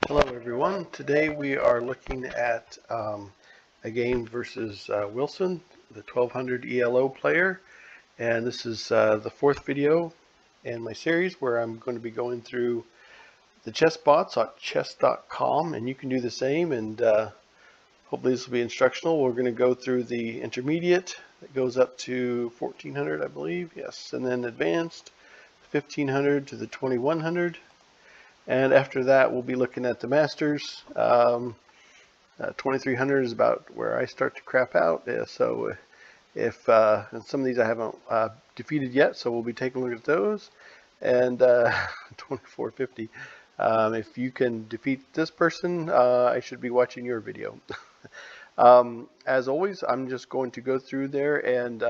Hello everyone. Today we are looking at a game versus Wilson, the 1200 ELO player, and this is the fourth video in my series where I'm going to be going through the chess bots on chess.com, and you can do the same, and hopefully this will be instructional. We're going to go through the intermediate that goes up to 1400, I believe, yes, and then advanced 1500 to the 2100. And after that, we'll be looking at the Masters. 2300 is about where I start to crap out. So if and some of these I haven't defeated yet, so we'll be taking a look at those. And 2450. If you can defeat this person, I should be watching your video. As always, I'm just going to go through there and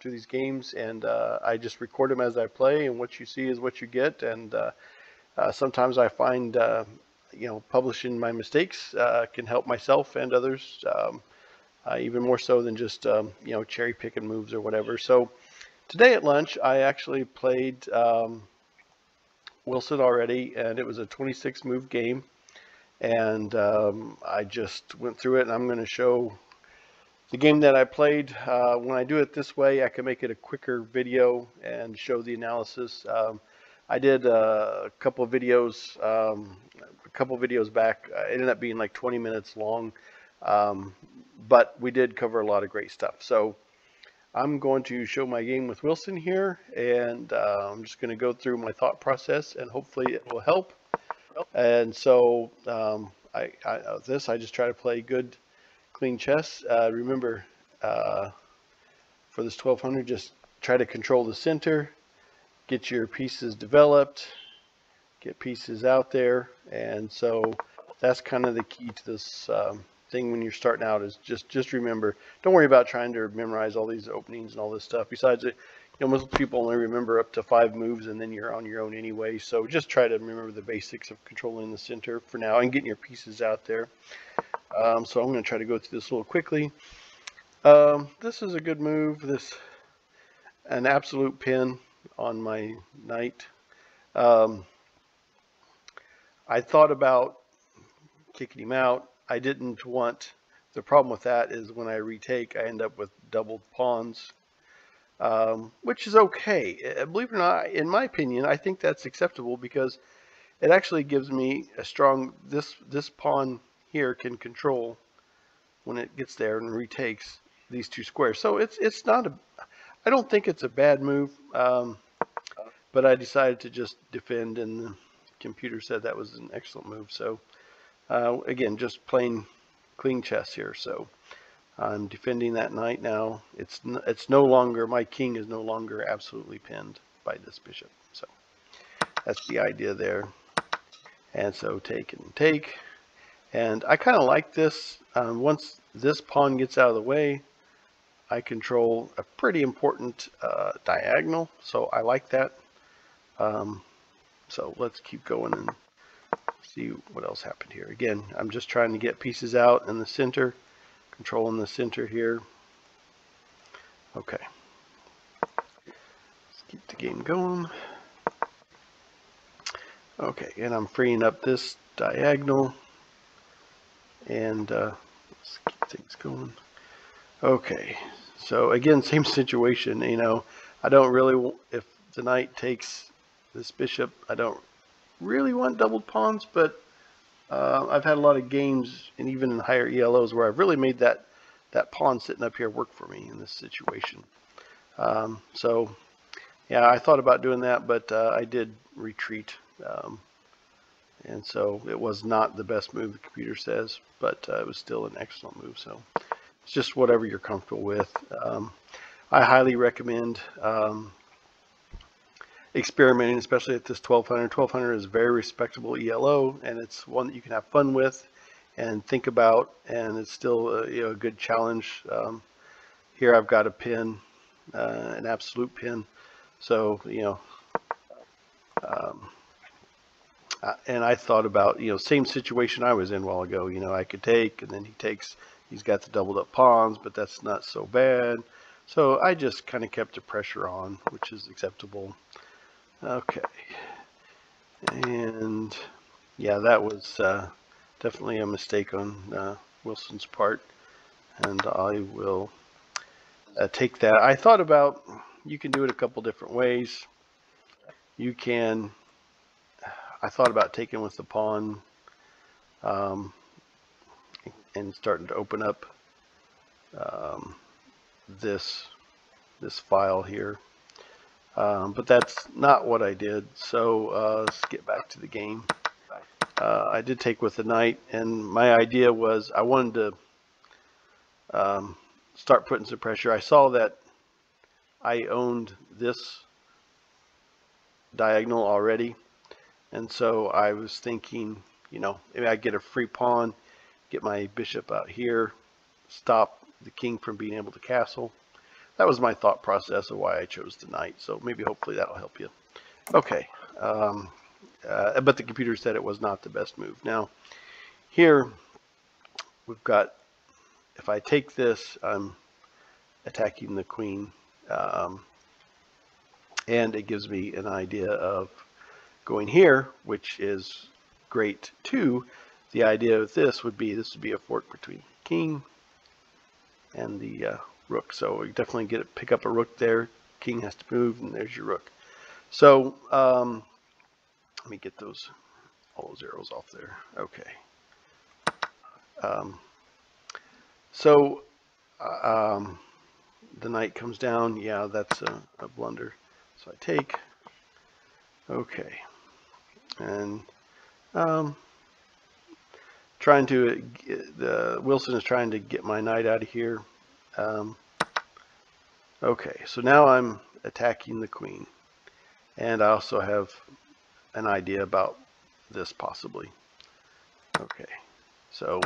through these games, and I just record them as I play, and what you see is what you get. And sometimes I find, publishing my mistakes can help myself and others, even more so than just, cherry picking moves or whatever. So today at lunch, I actually played Wilson already, and it was a 26 move game. And I just went through it, and I'm going to show the game that I played. When I do it this way, I can make it a quicker video and show the analysis. I did a couple of videos back. It ended up being like 20 minutes long, but we did cover a lot of great stuff. So I'm going to show my game with Wilson here, and I'm just going to go through my thought process, and hopefully it will help. And so I just try to play good, clean chess. Remember, for this 1200, just try to control the center. Get your pieces developed, get pieces out there, and so that's kind of the key to this thing when you're starting out. Is just remember, don't worry about trying to memorize all these openings and all this stuff. Besides it, most people only remember up to 5 moves, and then you're on your own anyway. So just try to remember the basics of controlling the center for now and getting your pieces out there. So I'm going to try to go through this a little quickly. This is a good move. An absolute pin on my knight. I thought about kicking him out. I didn't want, the problem with that is when I retake, I end up with doubled pawns, which is okay. Believe it or not, in my opinion, I think that's acceptable because it actually gives me a strong, this pawn here can control when it gets there and retakes these 2 squares. So it's not a, I don't think it's a bad move, but I decided to just defend, and the computer said that was an excellent move. So again, just plain clean chess here. So I'm defending that knight now. It's no longer, my king is no longer absolutely pinned by this bishop. So that's the idea there. And so take and take. And I kind of like this. Once this pawn gets out of the way, I control a pretty important diagonal, so I like that. So let's keep going and see what else happened here. Again, I'm just trying to get pieces out in the center, controlling the center here. Okay, let's keep the game going. Okay, and I'm freeing up this diagonal, and let's keep things going. Okay, so again, same situation. I don't really, if the knight takes this bishop, I don't really want doubled pawns, but I've had a lot of games, and even in higher ELOs, where I've really made that pawn sitting up here work for me in this situation. So yeah, I thought about doing that, but I did retreat, and so it was not the best move, the computer says, but it was still an excellent move. So it's just whatever you're comfortable with. I highly recommend experimenting, especially at this 1200. 1200 is a very respectable ELO, and it's one that you can have fun with and think about, and it's still a good challenge. Here I've got a pin, an absolute pin. So and I thought about same situation I was in a while ago. I could take, and then he takes. He's got the doubled up pawns, but that's not so bad. So I just kind of kept the pressure on, which is acceptable. Okay, and Yeah, that was definitely a mistake on Wilson's part, and I will take that. I thought about, you can do it a couple different ways. You can, I thought about taking with the pawn um, and starting to open up um, this file here. But that's not what I did. So let's get back to the game. I did take with the knight, and my idea was I wanted to start putting some pressure. I saw that I owned this diagonal already, and so I was thinking, you know, maybe I get a free pawn, get my bishop out here, stop the king from being able to castle. That was my thought process of why I chose the knight. So maybe hopefully that'll help you. Okay. But the computer said it was not the best move. Now, here we've got, if I take this, I'm attacking the queen. And it gives me an idea of going here, which is great too. The idea of this would be a fork between king and the rook. So we definitely pick up a rook there. King has to move, and there's your rook. So let me get all those arrows off there. Okay. So the knight comes down. Yeah, that's a blunder. So I take. Okay. And trying to Wilson is trying to get my knight out of here. Okay, so now I'm attacking the queen, and I also have an idea about this possibly. Okay, so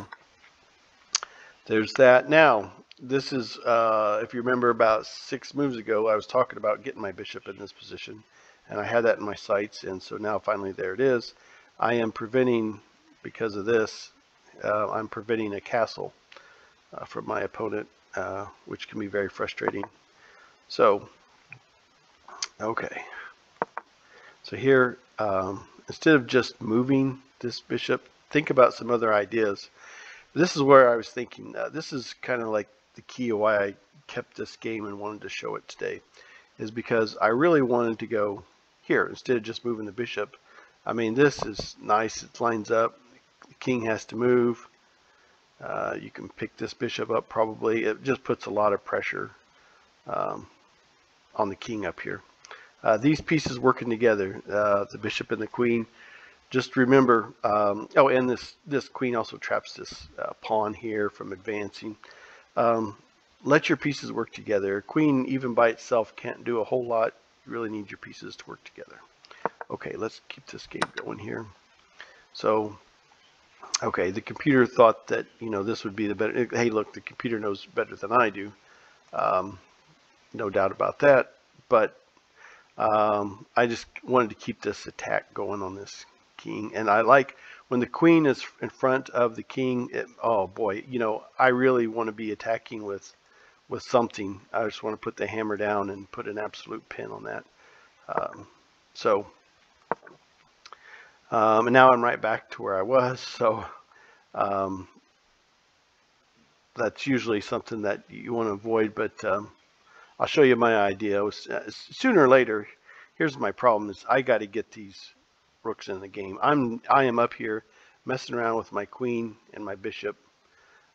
there's that. Now this is if you remember about 6 moves ago, I was talking about getting my bishop in this position, and I had that in my sights, and so now finally there it is. I am preventing, because of this, I'm preventing a castle from my opponent, which can be very frustrating. So, okay. So here, instead of just moving this bishop, think about some other ideas. This is where I was thinking. This is kind of like the key of why I kept this game and wanted to show it today, is because I really wanted to go here instead of just moving the bishop. I mean, this is nice. It lines up. The king has to move. You can pick this bishop up probably. It just puts a lot of pressure on the king up here. These pieces working together, the bishop and the queen. Just remember, oh, and this queen also traps this pawn here from advancing. Let your pieces work together. A queen, even by itself, can't do a whole lot. You really need your pieces to work together. Okay, let's keep this game going here. So, okay, the computer thought that, you know, this would be the better. Hey, look, the computer knows better than I do. No doubt about that. But I just wanted to keep this attack going on this king. And I like when the queen is in front of the king. Oh boy, you know, I really want to be attacking with something. I just want to put the hammer down and put an absolute pin on that. And now I'm right back to where I was. So that's usually something that you want to avoid. But I'll show you my idea. Sooner or later, here's my problem: is I got to get these rooks in the game. I am up here messing around with my queen and my bishop,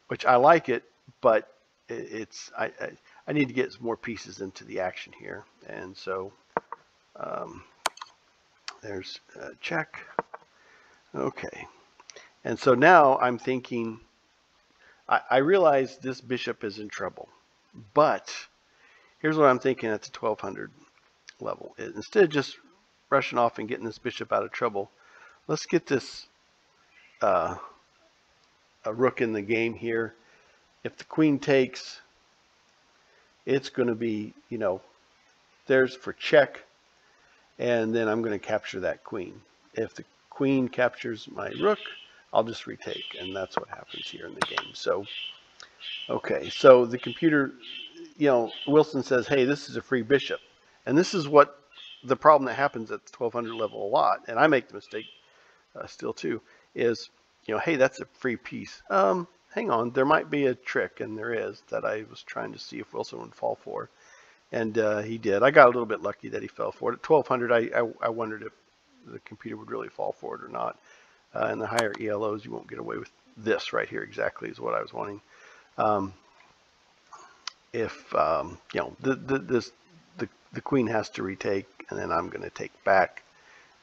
which I like it, but I need to get some more pieces into the action here. And so there's a check. Okay. And so now I'm thinking, I realize this bishop is in trouble, but here's what I'm thinking at the 1200 level. Instead of just rushing off and getting this bishop out of trouble, let's get this a rook in the game here. If the queen takes, it's going to be, you know, there's for check, and then I'm going to capture that queen. If the queen captures my rook, I'll just retake, and that's what happens here in the game. So, okay, so the computer, you know, Wilson says, hey, this is a free bishop. And this is what the problem that happens at the 1200 level a lot, and I make the mistake still too, is, hey, that's a free piece. Hang on, there might be a trick, and there is, that I was trying to see if Wilson would fall for. And he did. I got a little bit lucky that he fell for it. At 1200, I wondered if the computer would really fall for it or not. In the higher ELOs, you won't get away with this right here exactly is what I was wanting. If the queen has to retake, and then I'm going to take back,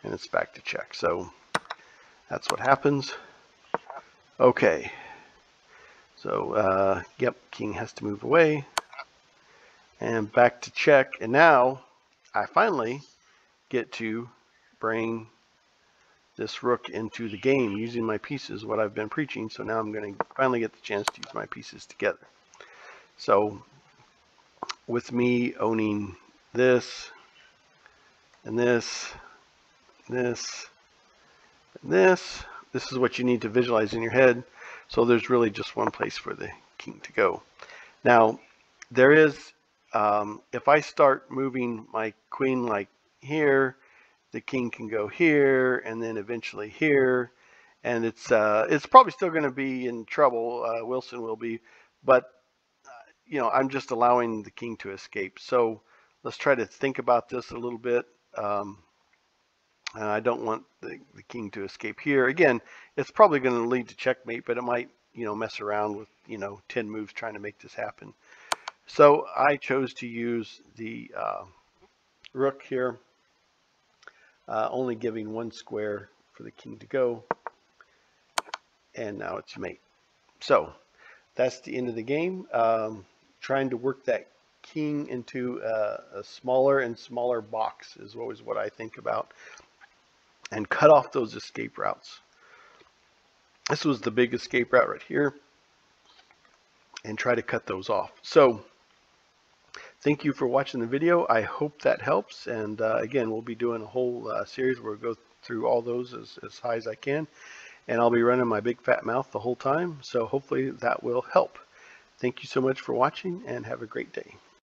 and it's back to check. So that's what happens. Okay. So yep, king has to move away, and back to check. And now I finally get to bring this rook into the game using my pieces, what I've been preaching. So now I'm going to finally get the chance to use my pieces together. So with me owning this and this, this, and this is what you need to visualize in your head. So there's really just one place for the king to go. Now there is, if I start moving my queen like here, the king can go here, and then eventually here, and it's probably still going to be in trouble. Wilson will be, but I'm just allowing the king to escape. So let's try to think about this a little bit. I don't want the king to escape here. Again, it's probably going to lead to checkmate, but it might mess around with 10 moves trying to make this happen. So I chose to use the rook here. Only giving one square for the king to go, and now it's mate. So that's the end of the game. Trying to work that king into a smaller and smaller box is always what I think about, and cut off those escape routes. This was the big escape route right here, and try to cut those off. So thank you for watching the video. I hope that helps. And again, we'll be doing a whole series where we'll go through all those as high as I can. And I'll be running my big fat mouth the whole time. So hopefully that will help. Thank you so much for watching, and have a great day.